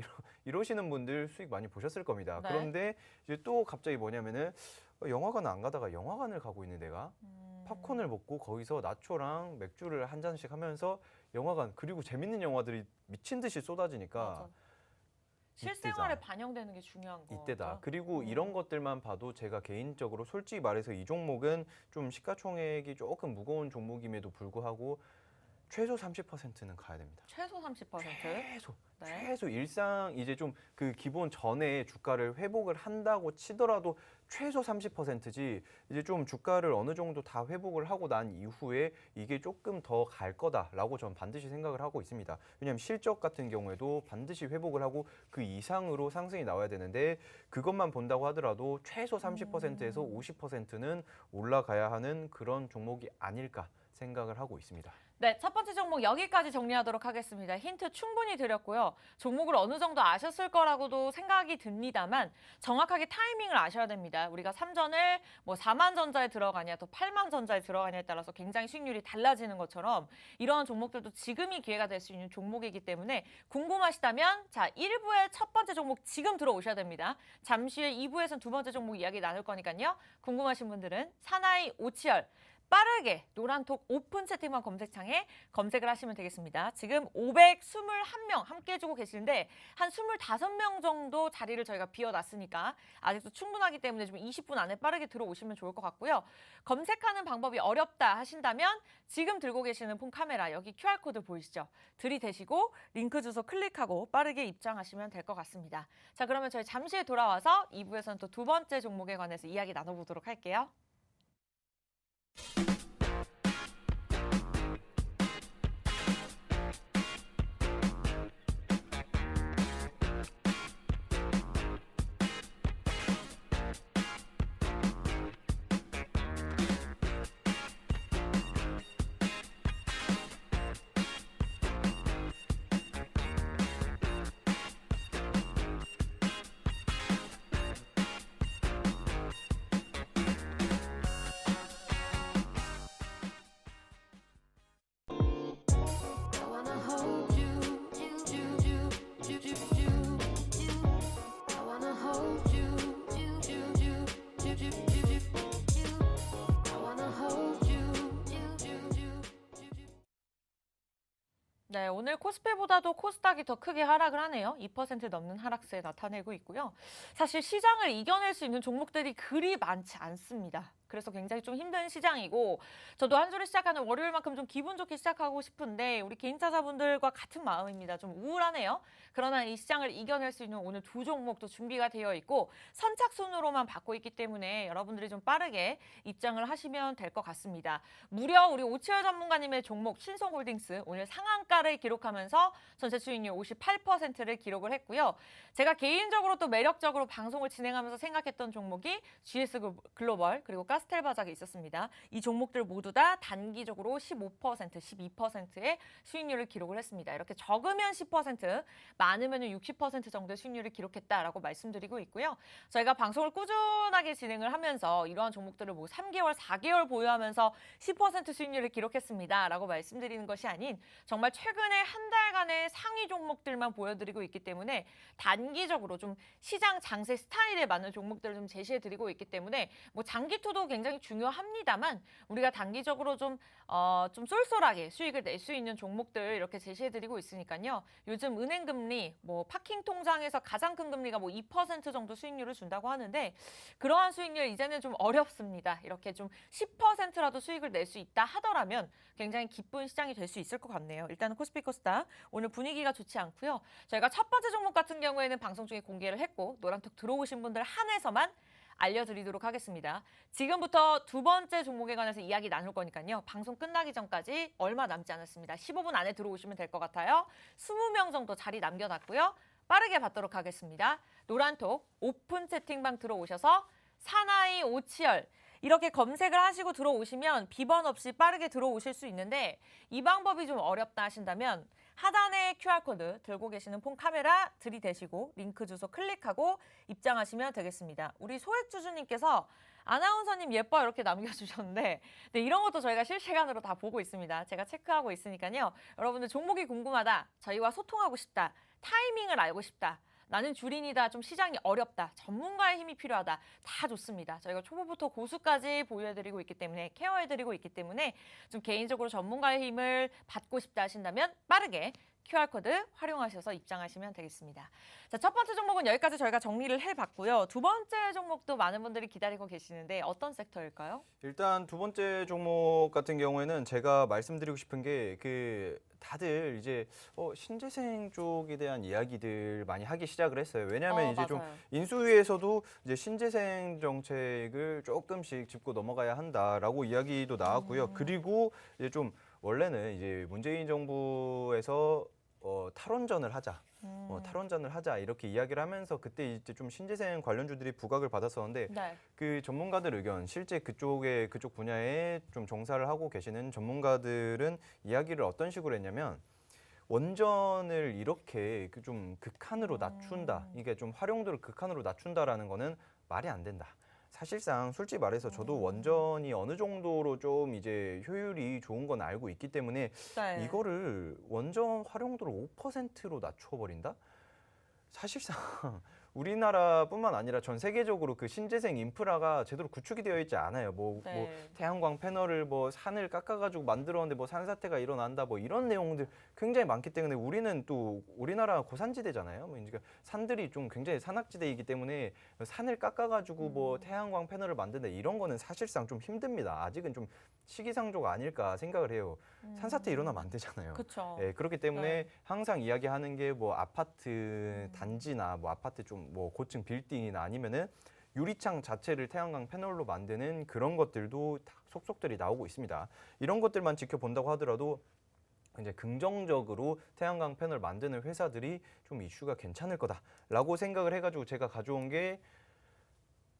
이러시는 분들 수익 많이 보셨을 겁니다. 네. 그런데 이제 또 갑자기 뭐냐면은 영화관 안 가다가 영화관을 가고 있는 내가 팝콘을 먹고 거기서 나초랑 맥주를 한 잔씩 하면서 영화관 그리고 재밌는 영화들이 미친 듯이 쏟아지니까 맞아. 실생활에 이때다. 반영되는 게 중요한 거. 이때다. 그리고 이런 것들만 봐도 제가 개인적으로 솔직히 말해서 이 종목은 좀 시가총액이 조금 무거운 종목임에도 불구하고 최소 30%는 가야 됩니다. 최소 30%? 최소. 네. 최소 일상 이제 좀 그 기본 전에 주가를 회복을 한다고 치더라도 최소 30%지 이제 좀 주가를 어느 정도 다 회복을 하고 난 이후에 이게 조금 더 갈 거다라고 저는 반드시 생각을 하고 있습니다. 왜냐하면 실적 같은 경우에도 반드시 회복을 하고 그 이상으로 상승이 나와야 되는데 그것만 본다고 하더라도 최소 30%에서 50%는 올라가야 하는 그런 종목이 아닐까 생각을 하고 있습니다. 네, 첫 번째 종목 여기까지 정리하도록 하겠습니다. 힌트 충분히 드렸고요. 종목을 어느 정도 아셨을 거라고도 생각이 듭니다만 정확하게 타이밍을 아셔야 됩니다. 우리가 삼전을 뭐 4만 전자에 들어가냐 또 8만 전자에 들어가냐에 따라서 굉장히 수익률이 달라지는 것처럼 이러한 종목들도 지금이 기회가 될 수 있는 종목이기 때문에 궁금하시다면 자 1부의 첫 번째 종목 지금 들어오셔야 됩니다. 잠시 후에 2부에서는 두 번째 종목 이야기 나눌 거니까요. 궁금하신 분들은 사나이 오치열 빠르게 노란톡 오픈 채팅방 검색창에 검색을 하시면 되겠습니다. 지금 521명 함께 해주고 계시는데 한 25명 정도 자리를 저희가 비워놨으니까 아직도 충분하기 때문에 좀 20분 안에 빠르게 들어오시면 좋을 것 같고요. 검색하는 방법이 어렵다 하신다면 지금 들고 계시는 폰 카메라 여기 QR코드 보이시죠? 들이대시고 링크 주소 클릭하고 빠르게 입장하시면 될 것 같습니다. 자, 그러면 저희 잠시 후에 돌아와서 2부에서는 또 두 번째 종목에 관해서 이야기 나눠보도록 할게요. I wanna hold you, I wanna hold you, I wanna hold you. 네, 오늘 코스피보다도 코스닥이 더 크게 하락을 하네요. 2% 넘는 하락세 나타내고 있고요. 사실 시장을 이겨낼 수 있는 종목들이 그리 많지 않습니다. 그래서 굉장히 좀 힘든 시장이고 저도 한 주를 시작하는 월요일만큼 좀 기분 좋게 시작하고 싶은데 우리 개인투자자분들과 같은 마음입니다. 좀 우울하네요. 그러나 이 시장을 이겨낼 수 있는 오늘 두 종목도 준비가 되어 있고 선착순으로만 받고 있기 때문에 여러분들이 좀 빠르게 입장을 하시면 될 것 같습니다. 무려 우리 오치열 전문가님의 종목 신성홀딩스 오늘 상한가를 기록하면서 전체 수익률 58%를 기록을 했고요. 제가 개인적으로 또 매력적으로 방송을 진행하면서 생각했던 종목이 GS 글로벌 그리고 가스텔바작이 있었습니다. 이 종목들 모두 다 단기적으로 15%, 12%의 수익률을 기록을 했습니다. 이렇게 적으면 10%, 많으면 60% 정도의 수익률을 기록했다라고 말씀드리고 있고요. 저희가 방송을 꾸준하게 진행을 하면서 이러한 종목들을 뭐 3개월, 4개월 보유하면서 10% 수익률을 기록했습니다라고 말씀드리는 것이 아닌 정말 최근에 한 달간의 상위 종목들만 보여드리고 있기 때문에 단기적으로 좀 시장 장세 스타일에 맞는 종목들을 좀 제시해드리고 있기 때문에 뭐 장기 투도 굉장히 중요합니다만 우리가 단기적으로 좀 쏠쏠하게 수익을 낼 수 있는 종목들 이렇게 제시해드리고 있으니까요. 요즘 은행금리, 뭐 파킹 통장에서 가장 큰 금리가 뭐 2% 정도 수익률을 준다고 하는데 그러한 수익률 이제는 좀 어렵습니다. 이렇게 좀 10%라도 수익을 낼 수 있다 하더라면 굉장히 기쁜 시장이 될 수 있을 것 같네요. 일단은 코스피 코스닥 오늘 분위기가 좋지 않고요. 저희가 첫 번째 종목 같은 경우에는 방송 중에 공개를 했고 노란톡 들어오신 분들 한해서만 알려드리도록 하겠습니다. 지금부터 두 번째 종목에 관해서 이야기 나눌 거니까요. 방송 끝나기 전까지 얼마 남지 않았습니다. 15분 안에 들어오시면 될 것 같아요. 20명 정도 자리 남겨놨고요. 빠르게 받도록 하겠습니다. 노란톡 오픈 채팅방 들어오셔서 사나이 오치열 이렇게 검색을 하시고 들어오시면 비번 없이 빠르게 들어오실 수 있는데 이 방법이 좀 어렵다 하신다면 하단에 QR코드 들고 계시는 폰 카메라 들이대시고 링크 주소 클릭하고 입장하시면 되겠습니다. 우리 소액주주님께서 아나운서님 예뻐 이렇게 남겨주셨는데 네, 이런 것도 저희가 실시간으로 다 보고 있습니다. 제가 체크하고 있으니까요. 여러분들 종목이 궁금하다, 저희와 소통하고 싶다, 타이밍을 알고 싶다, 나는 주린이다, 좀 시장이 어렵다, 전문가의 힘이 필요하다, 다 좋습니다. 저희가 초보부터 고수까지 보유해드리고 있기 때문에 케어해드리고 있기 때문에 좀 개인적으로 전문가의 힘을 받고 싶다 하신다면 빠르게 QR코드 활용하셔서 입장하시면 되겠습니다. 자, 첫 번째 종목은 여기까지 저희가 정리를 해봤고요. 두 번째 종목도 많은 분들이 기다리고 계시는데 어떤 섹터일까요? 일단 두 번째 종목 같은 경우에는 제가 말씀드리고 싶은 게 다들 이제 신재생 쪽에 대한 이야기들 많이 하기 시작을 했어요. 왜냐하면 이제 좀 맞아요. 인수위에서도 이제 신재생 정책을 조금씩 짚고 넘어가야 한다라고 이야기도 나왔고요. 그리고 이제 좀 원래는 이제 문재인 정부에서 탈원전을 하자. 탈원전을 하자 이렇게 이야기를 하면서 그때 이제 좀 신재생 관련주들이 부각을 받았었는데 네. 그 전문가들 의견 실제 그쪽 분야에 좀 종사를 하고 계시는 전문가들은 이야기를 어떤 식으로 했냐면 원전을 이렇게 좀 극한으로 낮춘다. 이게 좀 활용도를 극한으로 낮춘다라는 거는 말이 안 된다. 사실상 솔직히 말해서 저도 원전이 어느 정도로 좀 이제 효율이 좋은 건 알고 있기 때문에 네. 이거를 원전 활용도를 5%로 낮춰버린다? 사실상 우리나라뿐만 아니라 전 세계적으로 그 신재생 인프라가 제대로 구축이 되어 있지 않아요. 뭐 네. 태양광 패널을 뭐 산을 깎아가지고 만들었는데 뭐 산사태가 일어난다 뭐 이런 내용들 굉장히 많기 때문에 우리는 또 우리나라 고산지대잖아요. 뭐 그러니까 산들이 좀 굉장히 산악지대이기 때문에 산을 깎아가지고 뭐 태양광 패널을 만든다 이런 거는 사실상 좀 힘듭니다. 아직은 좀 시기상조가 아닐까 생각을 해요. 산사태 일어나면 안 되잖아요. 그렇죠. 예, 그렇기 때문에 네. 항상 이야기하는 게 뭐 아파트 단지나 뭐 아파트 좀 뭐 고층 빌딩이나 아니면은 유리창 자체를 태양광 패널로 만드는 그런 것들도 다 속속들이 나오고 있습니다. 이런 것들만 지켜본다고 하더라도 굉장히 긍정적으로 태양광 패널 만드는 회사들이 좀 이슈가 괜찮을 거다라고 생각을 해가지고 제가 가져온 게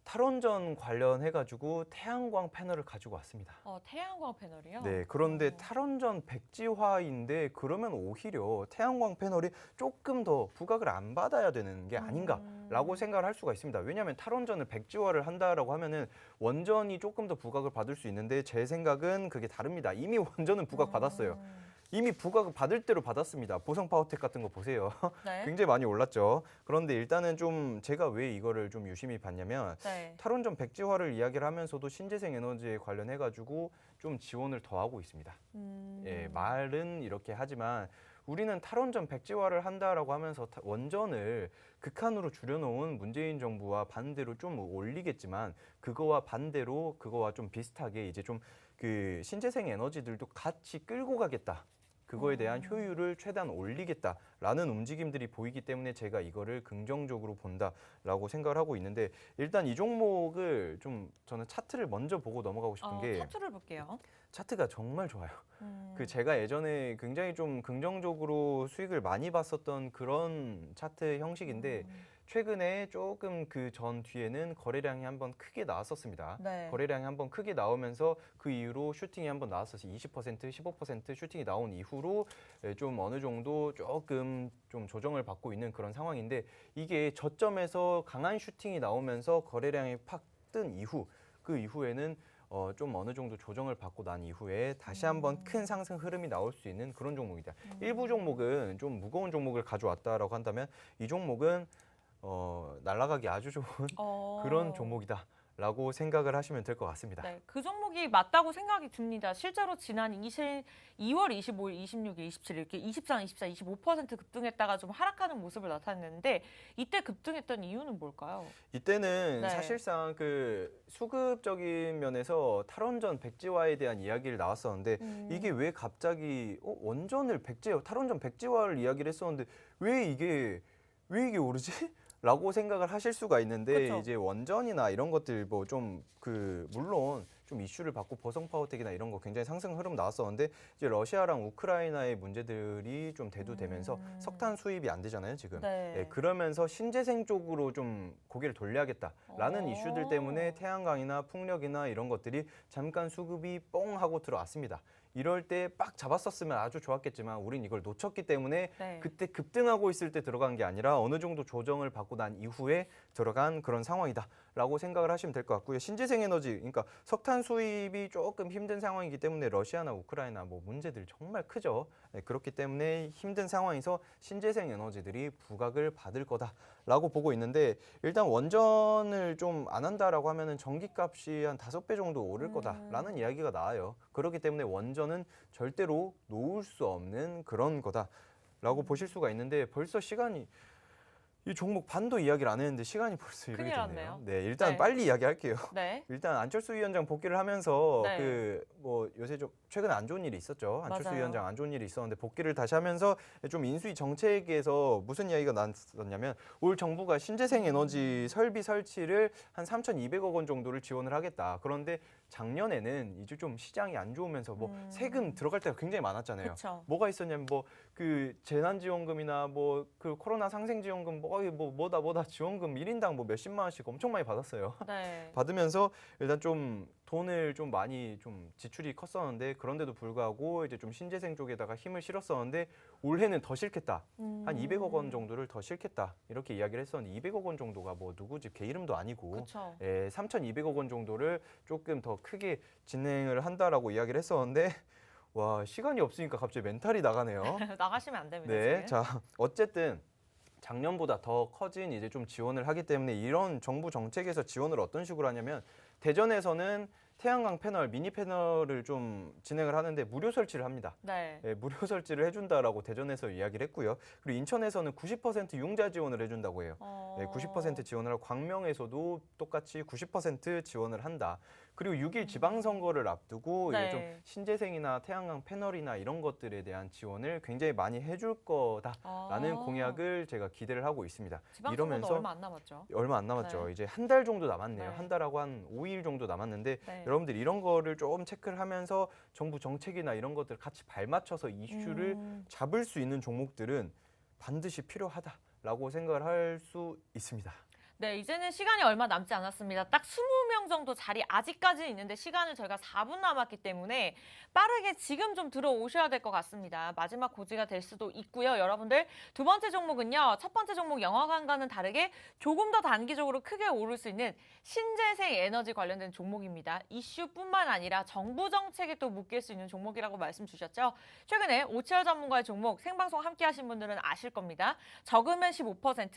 탈원전 관련해가지고 태양광 패널을 가지고 왔습니다. 태양광 패널이요? 네, 그런데 탈원전 백지화인데 그러면 오히려 태양광 패널이 조금 더 부각을 안 받아야 되는 게 아닌가라고 생각을 할 수가 있습니다. 왜냐하면 탈원전을 백지화를 한다라고 하면은 원전이 조금 더 부각을 받을 수 있는데 제 생각은 그게 다릅니다. 이미 원전은 부각 받았어요. 이미 부각을 받을 대로 받았습니다. 보성 파워텍 같은 거 보세요. 네. 굉장히 많이 올랐죠. 그런데 일단은 좀 제가 왜 이거를 좀 유심히 봤냐면 네. 탈원전 백지화를 이야기를 하면서도 신재생 에너지에 관련해가지고 좀 지원을 더 하고 있습니다. 예, 말은 이렇게 하지만 우리는 탈원전 백지화를 한다라고 하면서 원전을 극한으로 줄여놓은 문재인 정부와 반대로 좀 올리겠지만 그거와 반대로 그거와 좀 비슷하게 이제 좀 그 신재생 에너지들도 같이 끌고 가겠다. 그거에 대한 효율을 최대한 올리겠다라는 움직임들이 보이기 때문에 제가 이거를 긍정적으로 본다라고 생각을 하고 있는데 일단 이 종목을 좀 저는 차트를 먼저 보고 넘어가고 싶은 게 차트를 볼게요. 차트가 정말 좋아요. 그 제가 예전에 굉장히 좀 긍정적으로 수익을 많이 봤었던 그런 차트 형식인데 최근에 조금 그 전 뒤에는 거래량이 한번 크게 나왔었습니다. 네. 거래량이 한번 크게 나오면서 그 이후로 슈팅이 한번 나왔었어요. 20%, 15% 슈팅이 나온 이후로 좀 어느 정도 조금 좀 조정을 받고 있는 그런 상황인데 이게 저점에서 강한 슈팅이 나오면서 거래량이 팍 뜬 이후 그 이후에는 좀 어느 정도 조정을 받고 난 이후에 다시 한번 큰 상승 흐름이 나올 수 있는 그런 종목이다. 일부 종목은 좀 무거운 종목을 가져왔다라고 한다면 이 종목은 날아가기 아주 좋은 그런 종목이다라고 생각을 하시면 될 것 같습니다. 네, 그 종목이 맞다고 생각이 듭니다. 실제로 지난 2월 25일, 26일, 27일 이렇게 23, 24, 25% 급등했다가 좀 하락하는 모습을 나타냈는데 이때 급등했던 이유는 뭘까요? 이때는 네. 사실상 그 수급적인 면에서 탈원전 백지화에 대한 이야기를 나왔었는데 이게 왜 갑자기 원전을 탈원전 백지화를 이야기를 했었는데 왜 이게 오르지? 라고 생각을 하실 수가 있는데 그쵸. 이제 원전이나 이런 것들 뭐 좀 물론 좀 이슈를 받고 보성 파워텍이나 이런 거 굉장히 상승 흐름 나왔었는데 이제 러시아랑 우크라이나의 문제들이 좀 대두되면서 석탄 수입이 안 되잖아요 지금. 네. 예, 그러면서 신재생 쪽으로 좀 고개를 돌려야겠다라는 이슈들 때문에 태양광이나 풍력이나 이런 것들이 잠깐 수급이 뽕 하고 들어왔습니다. 이럴 때 빡 잡았었으면 아주 좋았겠지만 우린 이걸 놓쳤기 때문에 네. 그때 급등하고 있을 때 들어간 게 아니라 어느 정도 조정을 받고 난 이후에 들어간 그런 상황이다라고 생각을 하시면 될 것 같고요. 신재생 에너지, 그러니까 석탄 수입이 조금 힘든 상황이기 때문에 러시아나 우크라이나 뭐 문제들 정말 크죠. 네, 그렇기 때문에 힘든 상황에서 신재생 에너지들이 부각을 받을 거다라고 보고 있는데 일단 원전을 좀 안 한다라고 하면은 전기값이 한 5배 정도 오를 거다라는 이야기가 나와요. 그렇기 때문에 원전은 절대로 놓을 수 없는 그런 거다. 라고 보실 수가 있는데 벌써 시간이 이 종목 반도 이야기를 안 했는데 시간이 벌써 이렇게 큰일 됐네요. 났네요. 네, 일단 네. 빨리 이야기할게요. 네. 일단 안철수 위원장 복귀를 하면서 네. 그 뭐 요새 좀 최근에 안 좋은 일이 있었죠. 안철수 맞아요. 위원장 안 좋은 일이 있었는데 복귀를 다시 하면서 좀 인수위 정책에서 무슨 이야기가 나왔었냐면 올 정부가 신재생 에너지 설비 설치를 한 3,200억 원 정도를 지원을 하겠다. 그런데 작년에는 이제 좀 시장이 안 좋으면서 뭐 세금 들어갈 때가 굉장히 많았잖아요. 그렇죠. 뭐가 있었냐면 뭐 그 재난지원금이나 뭐 그 코로나 상생지원금 뭐다 지원금 1인당 뭐 몇십만 원씩 엄청 많이 받았어요. 네. 받으면서 일단 좀 돈을 좀 많이 좀 지출이 컸었는데 그런데도 불구하고 이제 좀 신재생 쪽에다가 힘을 실었었는데 올해는 더 싫겠다. 한 200억 원 정도를 더 싫겠다. 이렇게 이야기를 했었는데 200억 원 정도가 뭐 누구 집 개 이름도 아니고 그렇죠. 3,200억 원 정도를 조금 더 크게 진행을 한다라고 이야기를 했었는데 와, 시간이 없으니까 갑자기 멘탈이 나가네요. 나가시면 안 됩니다. 네, 지금. 자 어쨌든 작년보다 더 커진 이제 좀 지원을 하기 때문에 이런 정부 정책에서 지원을 어떤 식으로 하냐면 대전에서는 태양광 패널, 미니 패널을 좀 진행을 하는데 무료 설치를 합니다. 네. 예, 무료 설치를 해준다라고 대전에서 이야기를 했고요. 그리고 인천에서는 90% 융자 지원을 해준다고 해요. 네, 90% 지원을 하고 광명에서도 똑같이 90% 지원을 한다. 그리고 6일 지방선거를 앞두고 네. 이제 좀 신재생이나 태양광 패널이나 이런 것들에 대한 지원을 굉장히 많이 해줄 거다라는 공약을 제가 기대를 하고 있습니다. 지방선거도 이러면서 얼마 안 남았죠. 얼마 안 남았죠. 네. 이제 한 달 정도 남았네요. 네. 한 달하고 한 5일 정도 남았는데 네. 여러분들 이런 거를 조금 체크를 하면서 정부 정책이나 이런 것들 같이 발맞춰서 이슈를 잡을 수 있는 종목들은 반드시 필요하다라고 생각을 할 수 있습니다. 네, 이제는 시간이 얼마 남지 않았습니다. 딱 20명 정도 자리 아직까지는 있는데 시간을 저희가 4분 남았기 때문에 빠르게 지금 좀 들어오셔야 될 것 같습니다. 마지막 고지가 될 수도 있고요. 여러분들 두 번째 종목은요. 첫 번째 종목 영화관과는 다르게 조금 더 단기적으로 크게 오를 수 있는 신재생 에너지 관련된 종목입니다. 이슈뿐만 아니라 정부 정책에 또 묶일 수 있는 종목이라고 말씀 주셨죠. 최근에 오치열 전문가의 종목 생방송 함께 하신 분들은 아실 겁니다. 적으면 15%,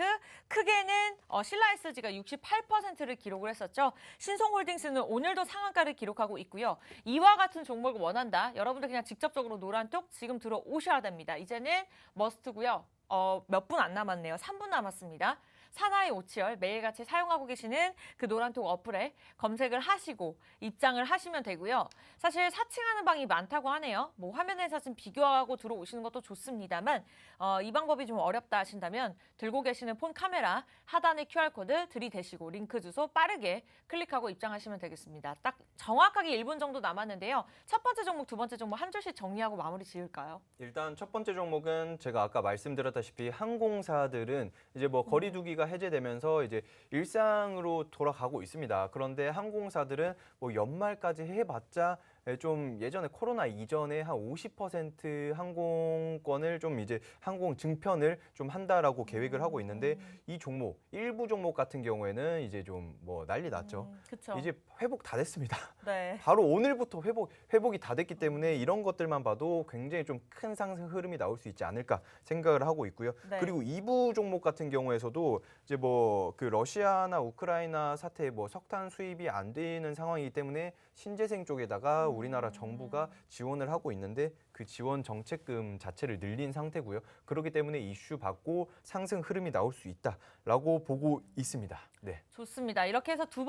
크게는 신라SG가 68%를 기록을 했었죠. 신송홀딩스는 오늘도 상한가를 기록하고 있고요. 이와 같은 종목을 원한다. 여러분들 그냥 직접적으로 노란톡 지금 들어오셔야 됩니다. 이제는 머스트고요. 몇 분 안 남았네요. 3분 남았습니다. 사나이 오치열 매일같이 사용하고 계시는 그 노란톡 어플에 검색을 하시고 입장을 하시면 되고요. 사실 사칭하는 방이 많다고 하네요. 뭐 화면에 사진 비교하고 들어오시는 것도 좋습니다만 이 방법이 좀 어렵다 하신다면 들고 계시는 폰 카메라 하단에 QR코드 들이대시고 링크 주소 빠르게 클릭하고 입장하시면 되겠습니다. 딱 정확하게 1분 정도 남았는데요. 첫 번째 종목, 두 번째 종목 한 줄씩 정리하고 마무리 지을까요? 일단 첫 번째 종목은 제가 아까 말씀드렸다시피 항공사들은 이제 뭐 거리두기가 해제되면서 이제 일상으로 돌아가고 있습니다. 그런데 항공사들은 뭐 연말까지 해봤자 좀 예전에 코로나 이전에 한 50% 항공권을 좀 이제 항공 증편을 좀 한다라고 계획을 하고 있는데 이 종목 일부 종목 같은 경우에는 이제 좀 뭐 난리 났죠. 그렇죠. 이제 회복 다 됐습니다. 네. 바로 오늘부터 회복이 다 됐기 때문에 이런 것들만 봐도 굉장히 좀 큰 상승 흐름이 나올 수 있지 않을까 생각을 하고 있고요. 네. 그리고 2부 종목 같은 경우에서도 이제 뭐 그 러시아나 우크라이나 사태에 뭐 석탄 수입이 안 되는 상황이기 때문에 신재생 쪽에다가 우리나라 정부가 지원을 하고 있는데 그 지원 정책금 자체를 늘린 상태고요. 그렇기 때문에 이슈 받고 상승 흐름이 나올 수 있다라고 보고 있습니다. 네. 좋습니다. 이렇게 해서 두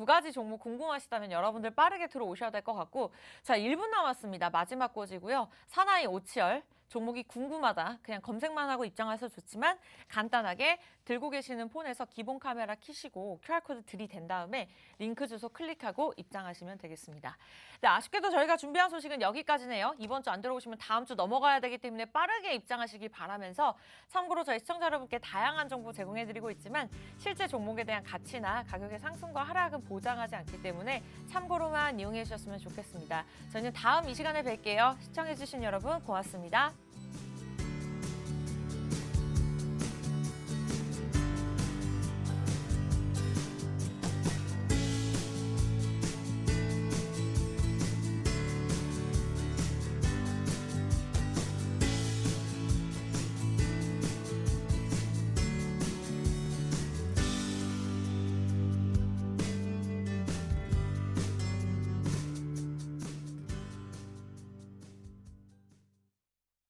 가지 종목 궁금하시다면 여러분들 빠르게 들어오셔야 될 것 같고 자 1분 남았습니다. 마지막 꼬지고요. 사나이 오치열 종목이 궁금하다. 그냥 검색만 하고 입장하셔도 좋지만 간단하게 들고 계시는 폰에서 기본 카메라 켜시고 QR코드 들이댄 다음에 링크 주소 클릭하고 입장하시면 되겠습니다. 네, 아쉽게도 저희가 준비한 소식은 여기까지네요. 이번 주 안 들어오시면 다음 주 넘어가야 되기 때문에 빠르게 입장하시길 바라면서 참고로 저희 시청자 여러분께 다양한 정보 제공해드리고 있지만 실제 종목에 대한 가치나 가격의 상승과 하락은 보장하지 않기 때문에 참고로만 이용해 주셨으면 좋겠습니다. 저희는 다음 이 시간에 뵐게요. 시청해주신 여러분 고맙습니다.